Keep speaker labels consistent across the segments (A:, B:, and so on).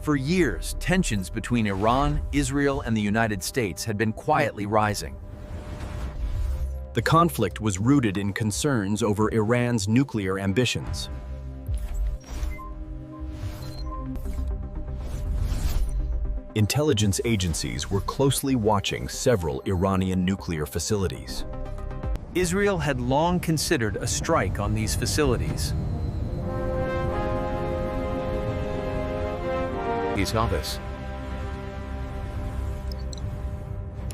A: For years, tensions between Iran, Israel, and the United States had been quietly rising.
B: The conflict was rooted in concerns over Iran's nuclear ambitions. Intelligence agencies were closely watching several Iranian nuclear facilities.
A: Israel had long considered a strike on these facilities. He saw this.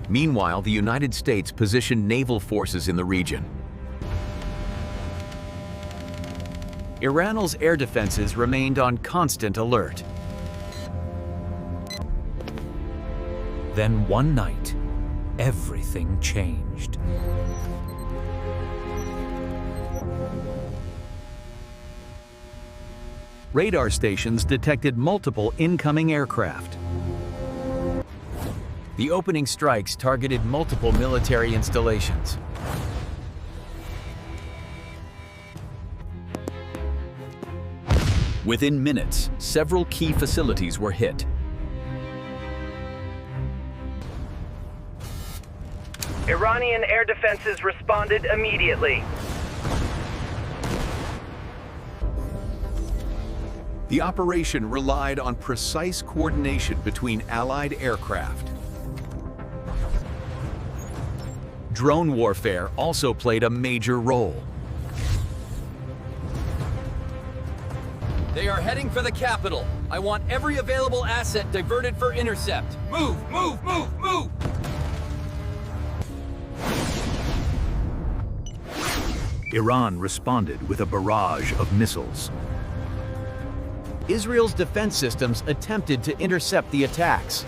A: Meanwhile, the United States positioned naval forces in the region. Iran's air defenses remained on constant alert. Then one night, everything changed. Radar stations detected multiple incoming aircraft. The opening strikes targeted multiple military installations. Within minutes, several key facilities were hit.
C: Iranian air defenses responded immediately.
A: The operation relied on precise coordination between Allied aircraft. Drone warfare also played a major role.
D: They are heading for the capital. I want every available asset diverted for intercept. Move, move, move, move!
A: Iran responded with a barrage of missiles. Israel's defense systems attempted to intercept the attacks.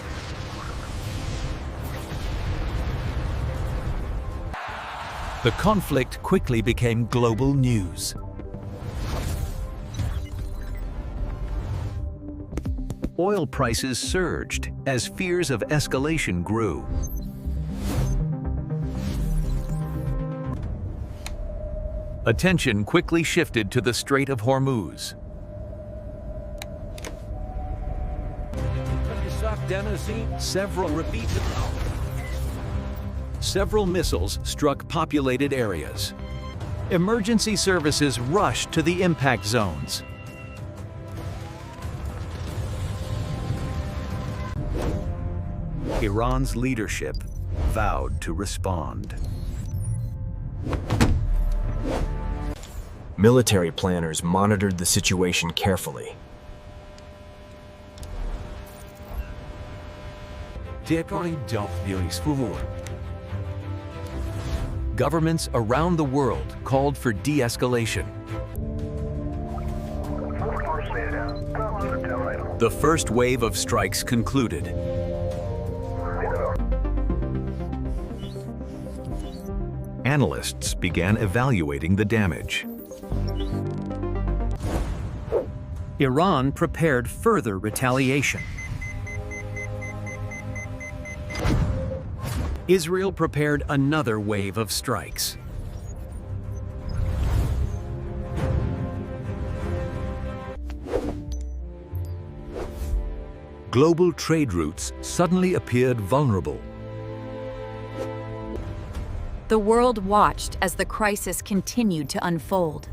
A: The conflict quickly became global news. Oil prices surged as fears of escalation grew. Attention quickly shifted to the Strait of Hormuz. Several missiles struck populated areas. Emergency services rushed to the impact zones. Iran's leadership vowed to respond.
B: Military planners monitored the situation carefully.
A: Governments around the world called for de-escalation. The first wave of strikes concluded. Analysts began evaluating the damage. Iran prepared further retaliation. Israel prepared another wave of strikes. Global trade routes suddenly appeared vulnerable.
E: The world watched as the crisis continued to unfold.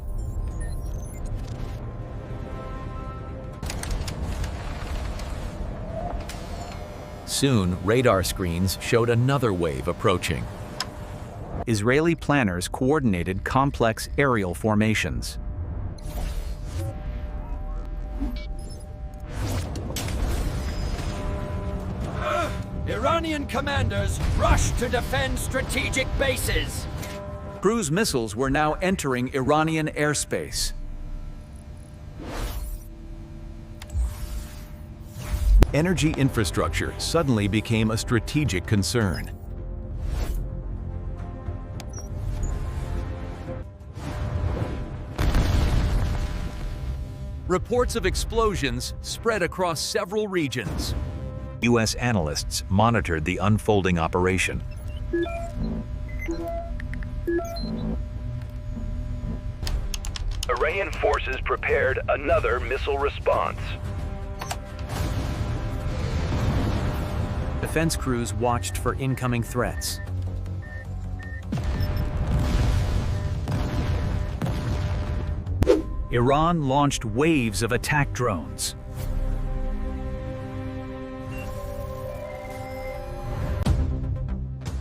A: Soon, radar screens showed another wave approaching. Israeli planners coordinated complex aerial formations.
D: Iranian commanders rush to defend strategic bases.
A: Cruise missiles were now entering Iranian airspace. Energy infrastructure suddenly became a strategic concern. Reports of explosions spread across several regions. U.S. analysts monitored the unfolding operation.
C: Iranian forces prepared another missile response.
B: Defense crews watched for incoming threats.
A: Iran launched waves of attack drones.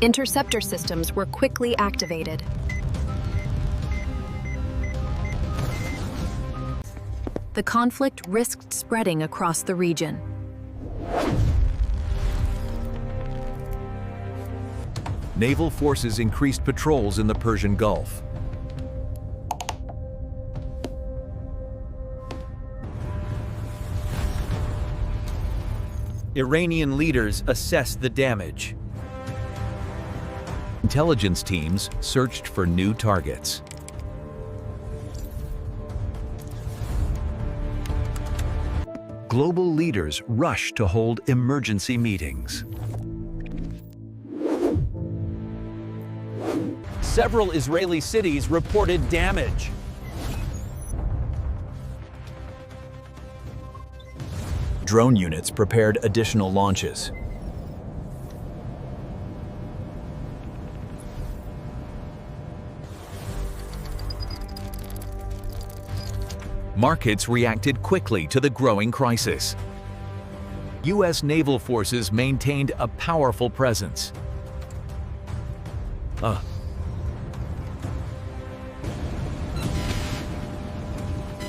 F: Interceptor systems were quickly activated.
E: The conflict risked spreading across the region.
A: Naval forces increased patrols in the Persian Gulf. Iranian leaders assessed the damage. Intelligence teams searched for new targets. Global leaders rushed to hold emergency meetings.
D: Several Israeli cities reported damage.
B: Drone units prepared additional launches.
A: Markets reacted quickly to the growing crisis. U.S. naval forces maintained a powerful presence.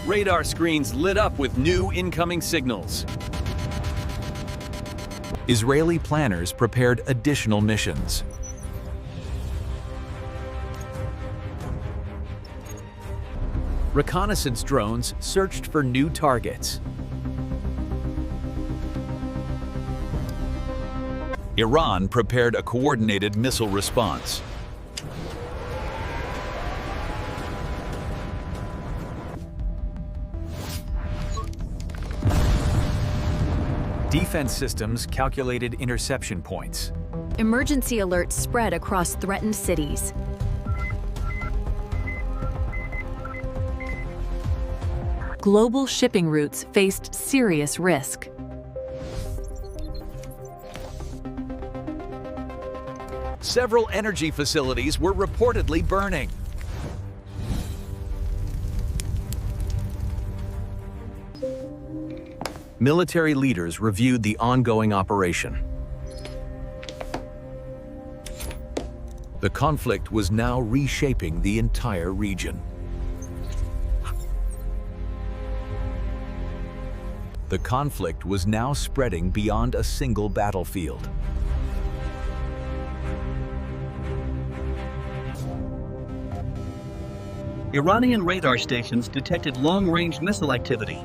D: Radar screens lit up with new incoming signals.
A: Israeli planners prepared additional missions.
D: Reconnaissance drones searched for new targets.
A: Iran prepared a coordinated missile response.
B: Defense systems calculated interception points.
E: Emergency alerts spread across threatened cities. Global shipping routes faced serious risk.
D: Several energy facilities were reportedly burning.
B: Military leaders reviewed the ongoing operation.
A: The conflict was now reshaping the entire region. The conflict was now spreading beyond a single battlefield.
G: Iranian radar stations detected long-range missile activity.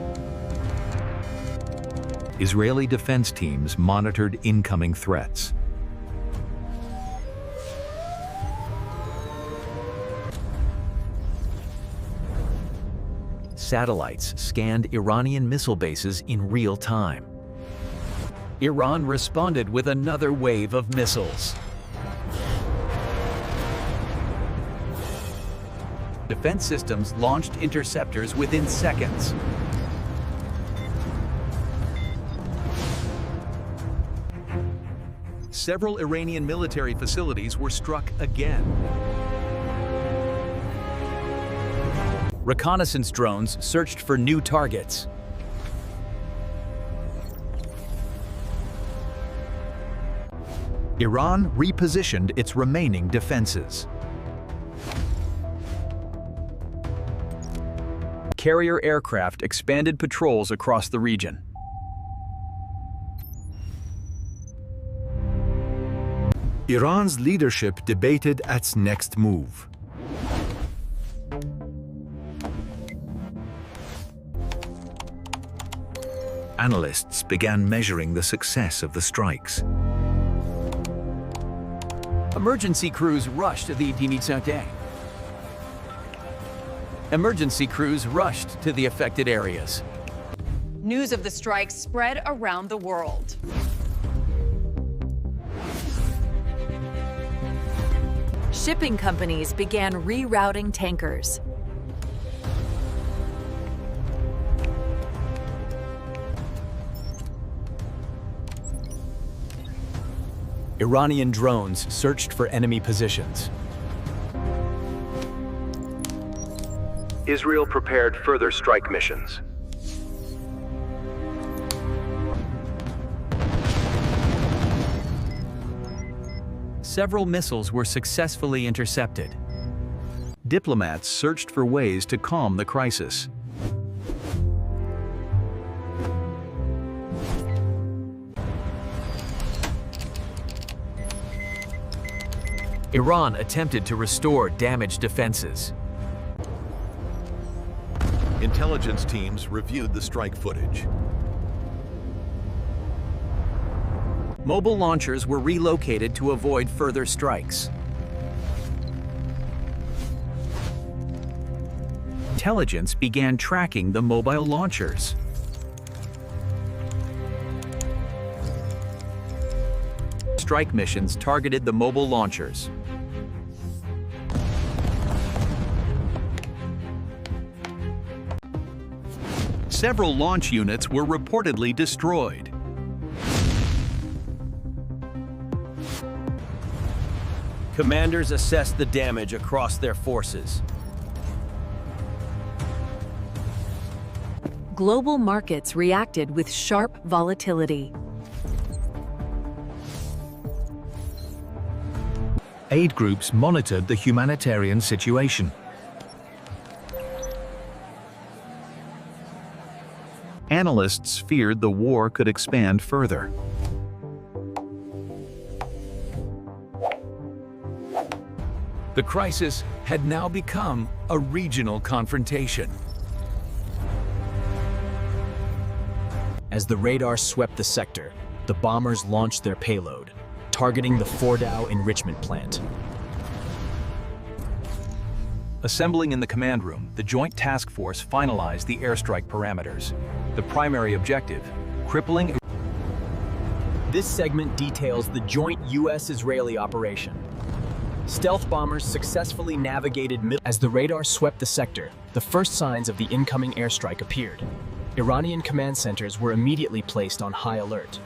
A: Israeli defense teams monitored incoming threats. Satellites scanned Iranian missile bases in real time.
D: Iran responded with another wave of missiles. Defense systems launched interceptors within seconds. Several Iranian military facilities were struck again. Reconnaissance drones searched for new targets.
A: Iran repositioned its remaining defenses.
B: Carrier aircraft expanded patrols across the region.
H: Iran's leadership debated its next move.
A: Analysts began measuring the success of the strikes.
D: Emergency crews rushed to the initiative. Emergency crews rushed to the affected areas.
I: News of the strikes spread around the world.
E: Shipping companies began rerouting tankers.
B: Iranian drones searched for enemy positions.
J: Israel prepared further strike missions.
A: Several missiles were successfully intercepted. Diplomats searched for ways to calm the crisis. Iran attempted to restore damaged defenses.
K: Intelligence teams reviewed the strike footage.
A: Mobile launchers were relocated to avoid further strikes. Intelligence began tracking the mobile launchers. Strike missions targeted the mobile launchers. Several launch units were reportedly destroyed.
D: Commanders assessed the damage across their forces.
E: Global markets reacted with sharp volatility.
A: Aid groups monitored the humanitarian situation. Analysts feared the war could expand further. The crisis had now become a regional confrontation.
B: As the radar swept the sector, the bombers launched their payload, targeting the Fordow enrichment plant.
A: Assembling in the command room, the Joint Task Force finalized the airstrike parameters. The primary objective, crippling.
B: This segment details the joint U.S.-Israeli operation. Stealth bombers successfully navigated as the radar swept the sector, the first signs of the incoming airstrike appeared. Iranian command centers were immediately placed on high alert.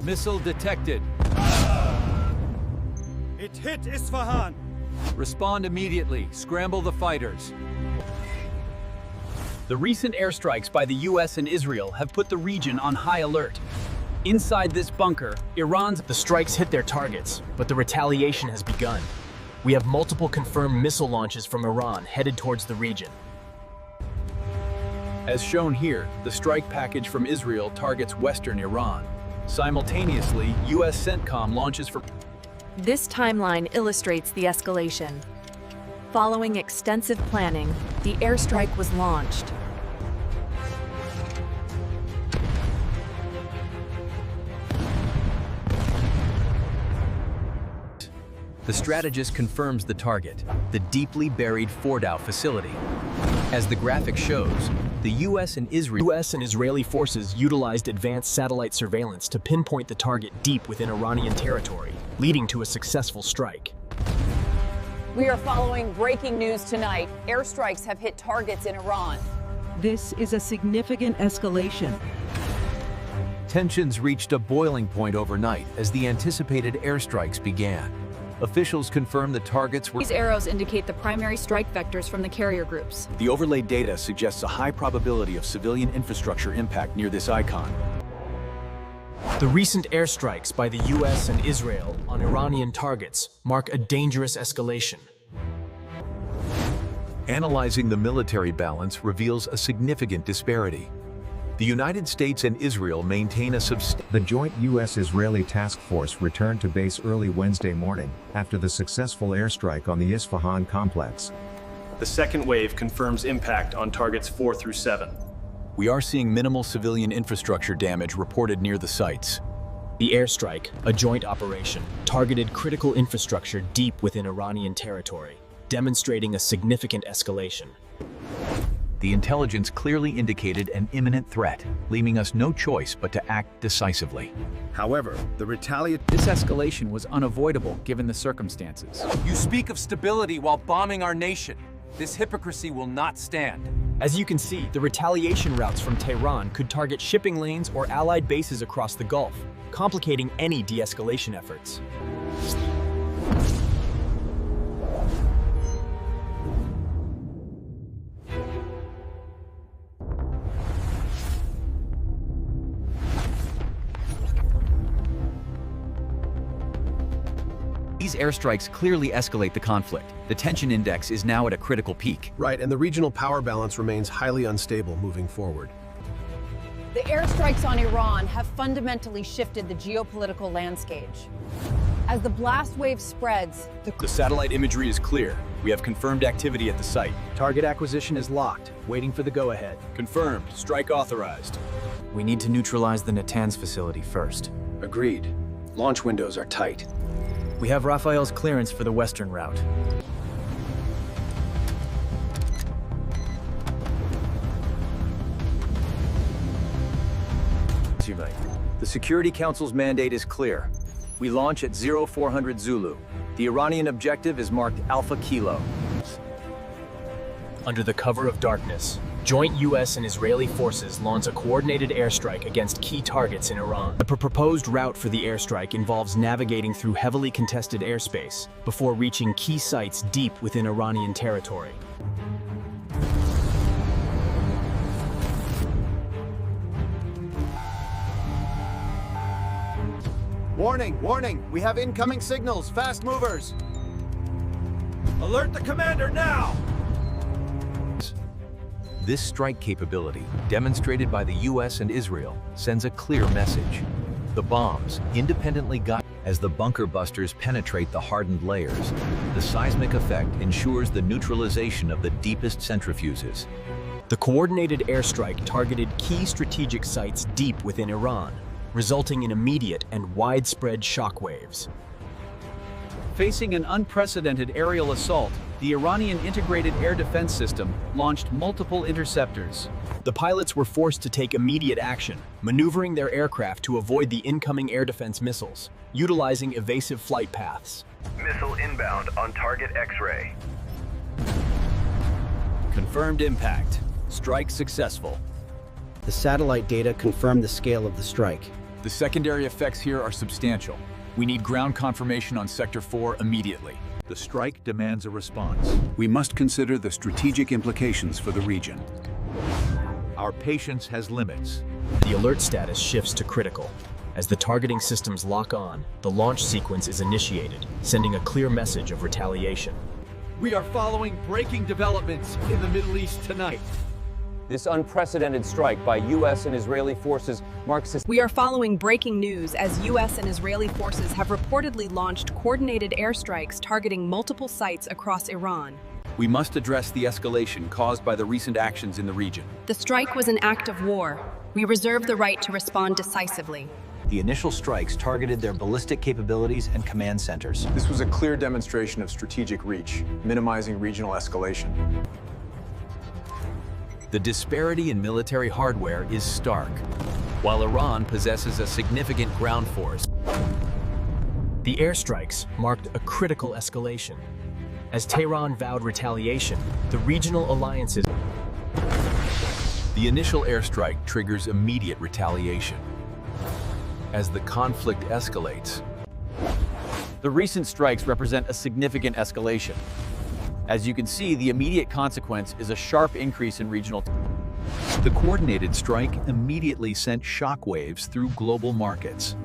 D: Missile detected.
L: It hit Isfahan.
D: Respond immediately. Scramble the fighters.
M: The recent airstrikes by the US and Israel have put the region on high alert. Inside this bunker,
B: The strikes hit their targets, but the retaliation has begun. We have multiple confirmed missile launches from Iran headed towards the region.
A: As shown here, the strike package from Israel targets western Iran. Simultaneously, US CENTCOM launches for.
E: This timeline illustrates the escalation. Following extensive planning, the airstrike was launched.
A: The strategist confirms the target, the deeply buried Fordow facility. As the graphic shows, the US and
B: Israeli forces utilized advanced satellite surveillance to pinpoint the target deep within Iranian territory, leading to a successful strike.
I: We are following breaking news tonight. Airstrikes have hit targets in Iran.
N: This is a significant escalation.
A: Tensions reached a boiling point overnight as the anticipated airstrikes began. Officials confirmed the targets were.
O: These arrows indicate the primary strike vectors from the carrier groups.
A: The overlaid data suggests a high probability of civilian infrastructure impact near this icon.
B: The recent airstrikes by the US and Israel on Iranian targets mark a dangerous escalation.
A: Analyzing the military balance reveals a significant disparity. The United States and Israel maintain a
P: The joint U.S.-Israeli task force returned to base early Wednesday morning after the successful airstrike on the Isfahan complex.
Q: The second wave confirms impact on targets 4 through 7.
A: We are seeing minimal civilian infrastructure damage reported near the sites.
B: The airstrike, a joint operation, targeted critical infrastructure deep within Iranian territory, demonstrating a significant escalation.
A: The intelligence clearly indicated an imminent threat, leaving us no choice but to act decisively.
R: However,
M: This escalation was unavoidable given the circumstances.
D: You speak of stability while bombing our nation. This hypocrisy will not stand.
B: As you can see, the retaliation routes from Tehran could target shipping lanes or allied bases across the Gulf, complicating any de-escalation efforts.
A: These airstrikes clearly escalate the conflict. The tension index is now at a critical peak.
S: Right, and the regional power balance remains highly unstable moving forward.
I: The airstrikes on Iran have fundamentally shifted the geopolitical landscape. As the blast wave spreads,
B: The satellite imagery is clear. We have confirmed activity at the site. Target acquisition is locked, waiting for the go-ahead. Confirmed. Strike authorized. We need to neutralize the Natanz facility first.
S: Agreed. Launch windows are tight.
B: We have Raphael's clearance for the western route. The Security Council's mandate is clear. We launch at 0400 Zulu. The Iranian objective is marked Alpha Kilo. Under the cover of darkness, joint U.S. and Israeli forces launch a coordinated airstrike against key targets in Iran. The proposed route for the airstrike involves navigating through heavily contested airspace before reaching key sites deep within Iranian territory.
T: Warning, warning! We have incoming signals! Fast movers!
D: Alert the commander now!
A: This strike capability, demonstrated by the US and Israel, sends a clear message. The bombs, independently guided as the bunker busters penetrate the hardened layers, the seismic effect ensures the neutralization of the deepest centrifuges.
B: The coordinated airstrike targeted key strategic sites deep within Iran, resulting in immediate and widespread shockwaves.
M: Facing an unprecedented aerial assault, the Iranian integrated air defense system launched multiple interceptors.
B: The pilots were forced to take immediate action, maneuvering their aircraft to avoid the incoming air defense missiles, utilizing evasive flight paths.
J: Missile inbound on target X-ray.
M: Confirmed impact. Strike successful.
T: The satellite data confirm the scale of the strike.
M: The secondary effects here are substantial. We need ground confirmation on Sector 4 immediately.
K: The strike demands a response. We must consider the strategic implications for the region. Our patience has limits.
B: The alert status shifts to critical. As the targeting systems lock on, the launch sequence is initiated, sending a clear message of retaliation.
D: We are following breaking developments in the Middle East tonight.
U: This unprecedented strike by U.S. and Israeli forces marks a...
F: We are following breaking news as U.S. and Israeli forces have reportedly launched coordinated airstrikes targeting multiple sites across Iran.
M: We must address the escalation caused by the recent actions in the region.
F: The strike was an act of war. We reserve the right to respond decisively.
A: The initial strikes targeted their ballistic capabilities and command centers.
V: This was a clear demonstration of strategic reach, minimizing regional escalation.
A: The disparity in military hardware is stark. While Iran possesses a significant ground force,
B: the airstrikes marked a critical escalation. As Tehran vowed retaliation, the regional alliances...
A: The initial airstrike triggers immediate retaliation. As the conflict escalates,
M: the recent strikes represent a significant escalation. As you can see, the immediate consequence is a sharp increase in regional...
A: The coordinated strike immediately sent shockwaves through global markets.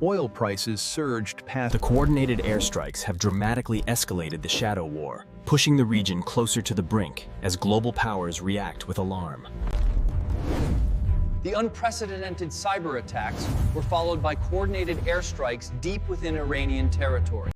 A: Oil prices surged past...
B: The coordinated airstrikes have dramatically escalated the shadow war, pushing the region closer to the brink as global powers react with alarm.
D: The unprecedented cyber attacks were followed by coordinated airstrikes deep within Iranian territory.